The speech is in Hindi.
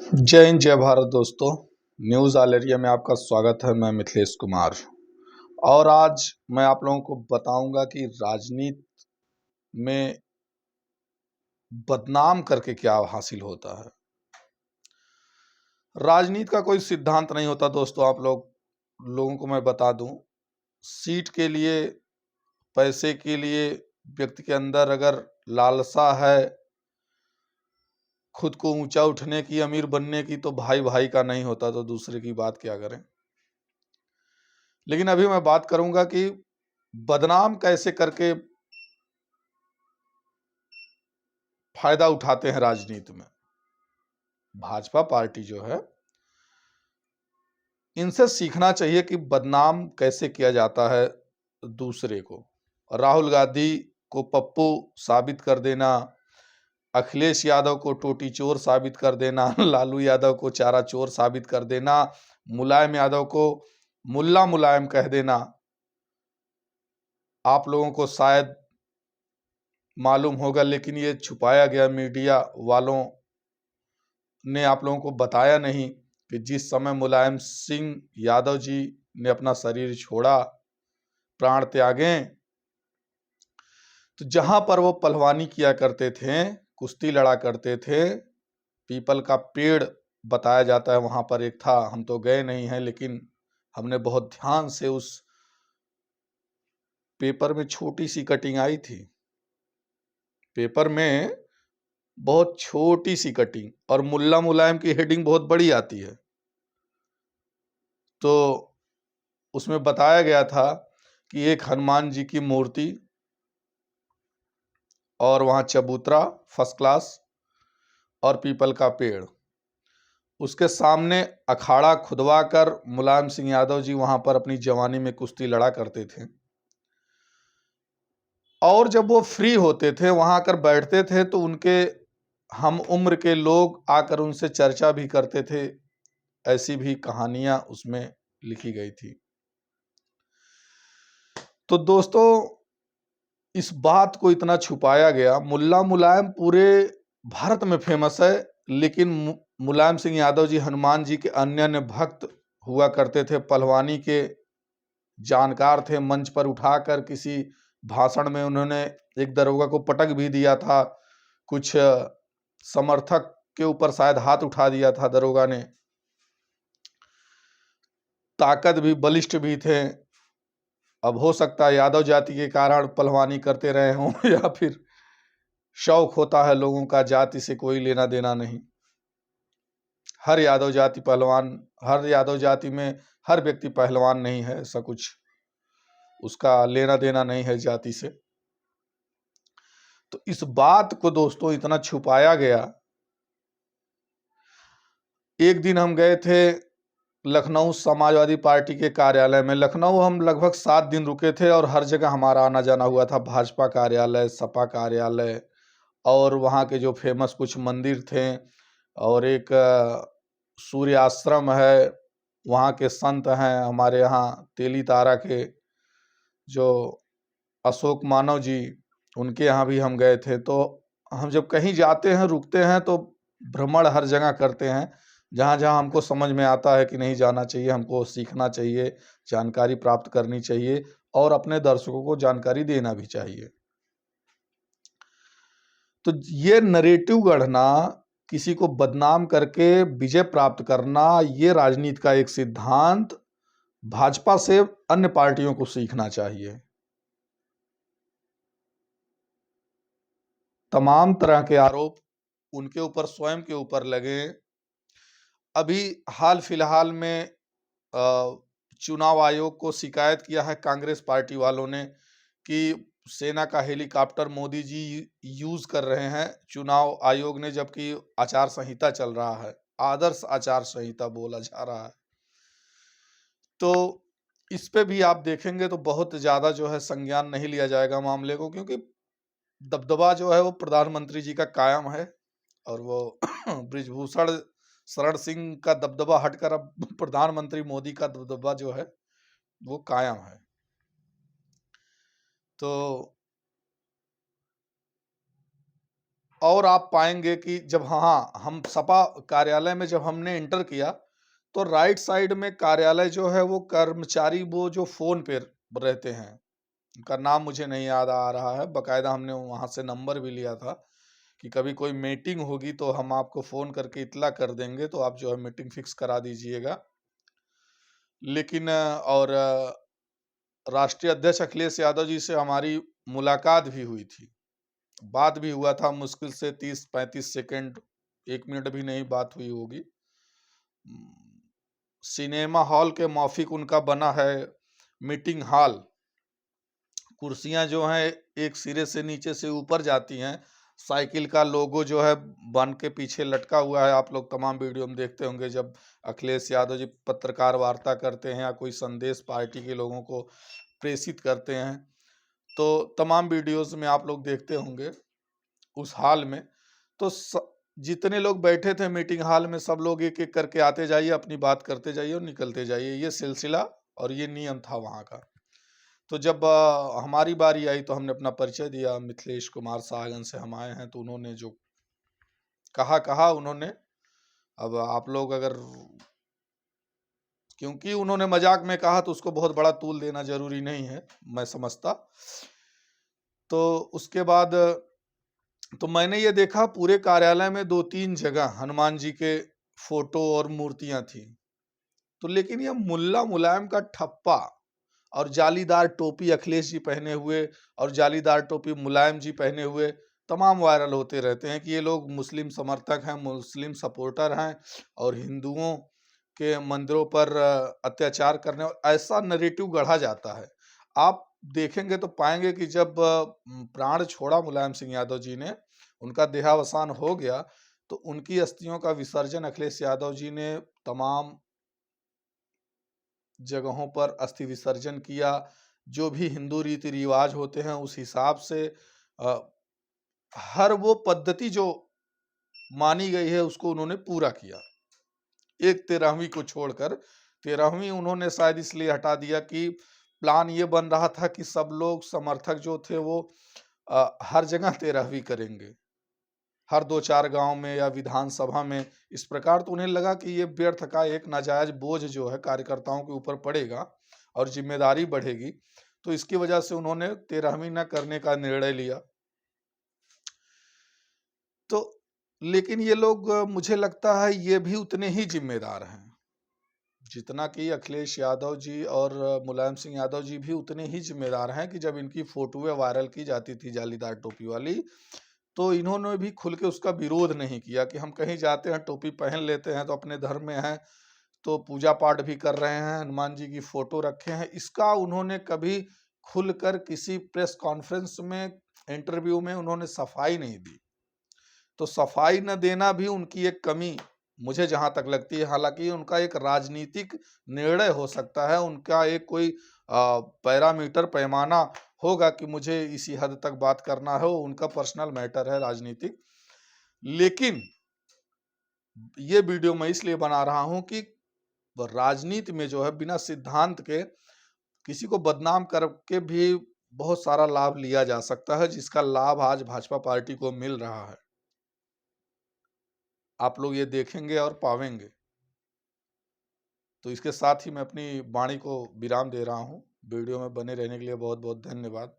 जय हिंद जय भारत दोस्तों। न्यूज़ ऑल एरिया में आपका स्वागत है। मैं मिथिलेश कुमार और आज मैं आप लोगों को बताऊंगा कि राजनीति में बदनाम करके क्या हासिल होता है। राजनीति का कोई सिद्धांत नहीं होता दोस्तों। आप लोगों को मैं बता दूं, सीट के लिए, पैसे के लिए व्यक्ति के अंदर अगर लालसा है खुद को ऊंचा उठने की, अमीर बनने की, तो भाई भाई का नहीं होता, तो दूसरे की बात क्या करें। लेकिन अभी मैं बात करूंगा कि बदनाम कैसे करके फायदा उठाते हैं राजनीति में। भाजपा पार्टी जो है, इनसे सीखना चाहिए कि बदनाम कैसे किया जाता है दूसरे को। राहुल गांधी को पप्पू साबित कर देना, अखिलेश यादव को टोटी चोर साबित कर देना, लालू यादव को चारा चोर साबित कर देना, मुलायम यादव को मुल्ला मुलायम कह देना। आप लोगों को शायद मालूम होगा, लेकिन ये छुपाया गया। मीडिया वालों ने आप लोगों को बताया नहीं कि जिस समय मुलायम सिंह यादव जी ने अपना शरीर छोड़ा, प्राण त्यागे, तो जहां पर वो पहलवानी किया करते थे, कुश्ती लड़ा करते थे, पीपल का पेड़ बताया जाता है वहां पर एक था। हम तो गए नहीं हैं, लेकिन हमने बहुत ध्यान से उस पेपर में छोटी सी कटिंग आई थी। पेपर में बहुत छोटी सी कटिंग और मुल्ला मुलायम की हेडिंग बहुत बड़ी आती है। तो उसमें बताया गया था कि एक हनुमान जी की मूर्ति और वहां चबूतरा फर्स्ट क्लास और पीपल का पेड़, उसके सामने अखाड़ा खुदवा कर मुलायम सिंह यादव जी वहां पर अपनी जवानी में कुश्ती लड़ा करते थे। और जब वो फ्री होते थे, वहां आकर बैठते थे, तो उनके हम उम्र के लोग आकर उनसे चर्चा भी करते थे। ऐसी भी कहानियां उसमें लिखी गई थी। तो दोस्तों, इस बात को इतना छुपाया गया। मुल्ला मुलायम पूरे भारत में फेमस है, लेकिन मुलायम सिंह यादव जी हनुमान जी के अन्य भक्त हुआ करते थे, पहलवानी के जानकार थे। मंच पर उठाकर किसी भाषण में उन्होंने एक दरोगा को पटक भी दिया था। कुछ समर्थक के ऊपर शायद हाथ उठा दिया था दरोगा ने। ताकत भी, बलिष्ठ भी थे। अब हो सकता है यादव जाति के कारण पहलवानी करते रहे हों या फिर शौक होता है लोगों का, जाति से कोई लेना देना नहीं। हर यादव जाति पहलवान, हर यादव जाति में हर व्यक्ति पहलवान नहीं है, ऐसा कुछ उसका लेना देना नहीं है जाति से। तो इस बात को दोस्तों इतना छुपाया गया। एक दिन हम गए थे लखनऊ समाजवादी पार्टी के कार्यालय में। लखनऊ हम लगभग 7 दिन रुके थे और हर जगह हमारा आना जाना हुआ था। भाजपा कार्यालय, सपा कार्यालय और वहाँ के जो फेमस कुछ मंदिर थे, और एक सूर्य आश्रम है, वहाँ के संत हैं हमारे यहाँ तेली तारा के जो अशोक मानव जी, उनके यहाँ भी हम गए थे। तो हम जब कहीं जाते हैं, रुकते हैं, तो भ्रमण हर जगह करते हैं। जहाँ जहाँ हमको समझ में आता है कि नहीं जाना चाहिए, हमको सीखना चाहिए, जानकारी प्राप्त करनी चाहिए और अपने दर्शकों को जानकारी देना भी चाहिए। तो ये नरेटिव गढ़ना, किसी को बदनाम करके विजय प्राप्त करना, ये राजनीति का एक सिद्धांत भाजपा से अन्य पार्टियों को सीखना चाहिए। तमाम तरह के आरोप उनके ऊपर, स्वयं के ऊपर लगे। अभी हाल फिलहाल में चुनाव आयोग को शिकायत किया है कांग्रेस पार्टी वालों ने कि सेना का हेलीकॉप्टर मोदी जी यूज कर रहे हैं चुनाव आयोग ने, जबकि आचार संहिता चल रहा है, आदर्श आचार संहिता बोला जा रहा है। तो इस पे भी आप देखेंगे तो बहुत ज्यादा जो है संज्ञान नहीं लिया जाएगा मामले को, क्योंकि दबदबा जो है वो प्रधानमंत्री जी का कायम है। और वो ब्रिजभूषण शरण सिंह का दबदबा हटकर अब प्रधानमंत्री मोदी का दबदबा जो है वो कायम है। तो और आप पाएंगे कि जब हम सपा कार्यालय में जब हमने एंटर किया, तो राइट साइड में कार्यालय जो है वो कर्मचारी वो जो फोन पे रहते हैं, उनका नाम मुझे नहीं याद आ रहा है, बकायदा हमने वहां से नंबर भी लिया था कि कभी कोई मीटिंग होगी तो हम आपको फोन करके इत्तला कर देंगे, तो आप जो है मीटिंग फिक्स करा दीजिएगा। लेकिन राष्ट्रीय अध्यक्ष अखिलेश यादव जी से हमारी मुलाकात भी हुई थी, बात भी हुआ था, मुश्किल से 30-35 सेकंड, 1 मिनट भी नहीं बात हुई होगी। सिनेमा हॉल के माफिक उनका बना है मीटिंग हॉल, कुर्सियां जो हैं एक सिरे से नीचे से ऊपर जाती हैं, साइकिल का लोगो जो है बन के पीछे लटका हुआ है। आप लोग तमाम वीडियो में देखते होंगे जब अखिलेश यादव जी पत्रकार वार्ता करते हैं या कोई संदेश पार्टी के लोगों को प्रेषित करते हैं, तो तमाम वीडियोस में आप लोग देखते होंगे उस हाल में। तो जितने लोग बैठे थे मीटिंग हॉल में, सब लोग एक एक करके आते जाइए, अपनी बात करते जाइए और निकलते जाइए, ये सिलसिला और ये नियम था वहाँ का। तो जब हमारी बारी आई तो हमने अपना परिचय दिया, मिथिलेश कुमार शाहगंज से हम आए हैं। तो उन्होंने जो कहा उन्होंने, अब आप लोग अगर, क्योंकि उन्होंने मजाक में कहा तो उसको बहुत बड़ा तूल देना जरूरी नहीं है, मैं समझता। तो उसके बाद तो मैंने ये देखा पूरे कार्यालय में 2-3 जगह हनुमान जी के फोटो और मूर्तियां थी। तो लेकिन ये मुल्ला मुलायम का ठप्पा और जालीदार टोपी अखिलेश जी पहने हुए और जालीदार टोपी मुलायम जी पहने हुए तमाम वायरल होते रहते हैं कि ये लोग मुस्लिम समर्थक हैं, मुस्लिम सपोर्टर हैं और हिंदुओं के मंदिरों पर अत्याचार करने, और ऐसा नरेटिव गढ़ा जाता है। आप देखेंगे तो पाएंगे कि जब प्राण छोड़ा मुलायम सिंह यादव जी ने, उनका देहावसान हो गया, तो उनकी अस्थियों का विसर्जन अखिलेश यादव जी ने तमाम जगहों पर अस्थि विसर्जन किया। जो भी हिंदू रीति रिवाज होते हैं उस हिसाब से हर वो पद्धति जो मानी गई है उसको उन्होंने पूरा किया। एक 13वीं को छोड़कर, 13वीं उन्होंने शायद इसलिए हटा दिया कि प्लान ये बन रहा था कि सब लोग समर्थक जो थे वो हर जगह 13वीं करेंगे, हर 2-4 गांव में या विधानसभा में। इस प्रकार तो उन्हें लगा कि ये व्यर्थ का एक नाजायज बोझ जो है कार्यकर्ताओं के ऊपर पड़ेगा और जिम्मेदारी बढ़ेगी, तो इसकी वजह से उन्होंने 13वीं न करने का निर्णय लिया। तो लेकिन ये लोग, मुझे लगता है ये भी उतने ही जिम्मेदार हैं जितना कि अखिलेश यादव जी, और मुलायम सिंह यादव जी भी उतने ही जिम्मेदार हैं कि जब इनकी फोटोएं वायरल की जाती थी जालीदार टोपी वाली, तो इन्होंने भी खुल के उसका विरोध नहीं किया कि हम कहीं जाते हैं टोपी पहन लेते हैं तो अपने धर्म में हैं, तो पूजा पाठ भी कर रहे हैं, हनुमान जी की फोटो रखे हैं। इसका उन्होंने कभी खुलकर किसी प्रेस कॉन्फ्रेंस में, इंटरव्यू में उन्होंने सफाई नहीं दी। तो सफाई न देना भी उनकी एक कमी मुझे जहां तक लगती है। हालांकि उनका एक राजनीतिक निर्णय हो सकता है, उनका एक कोई पैरामीटर पैमाना होगा कि मुझे इसी हद तक बात करना है, वो उनका पर्सनल मैटर है राजनीतिक। लेकिन ये वीडियो मैं इसलिए बना रहा हूं कि राजनीति में जो है बिना सिद्धांत के किसी को बदनाम करके भी बहुत सारा लाभ लिया जा सकता है, जिसका लाभ आज भाजपा पार्टी को मिल रहा है। आप लोग ये देखेंगे और पावेंगे। तो इसके साथ ही मैं अपनी वाणी को विराम दे रहा हूं। वीडियो में बने रहने के लिए बहुत बहुत धन्यवाद।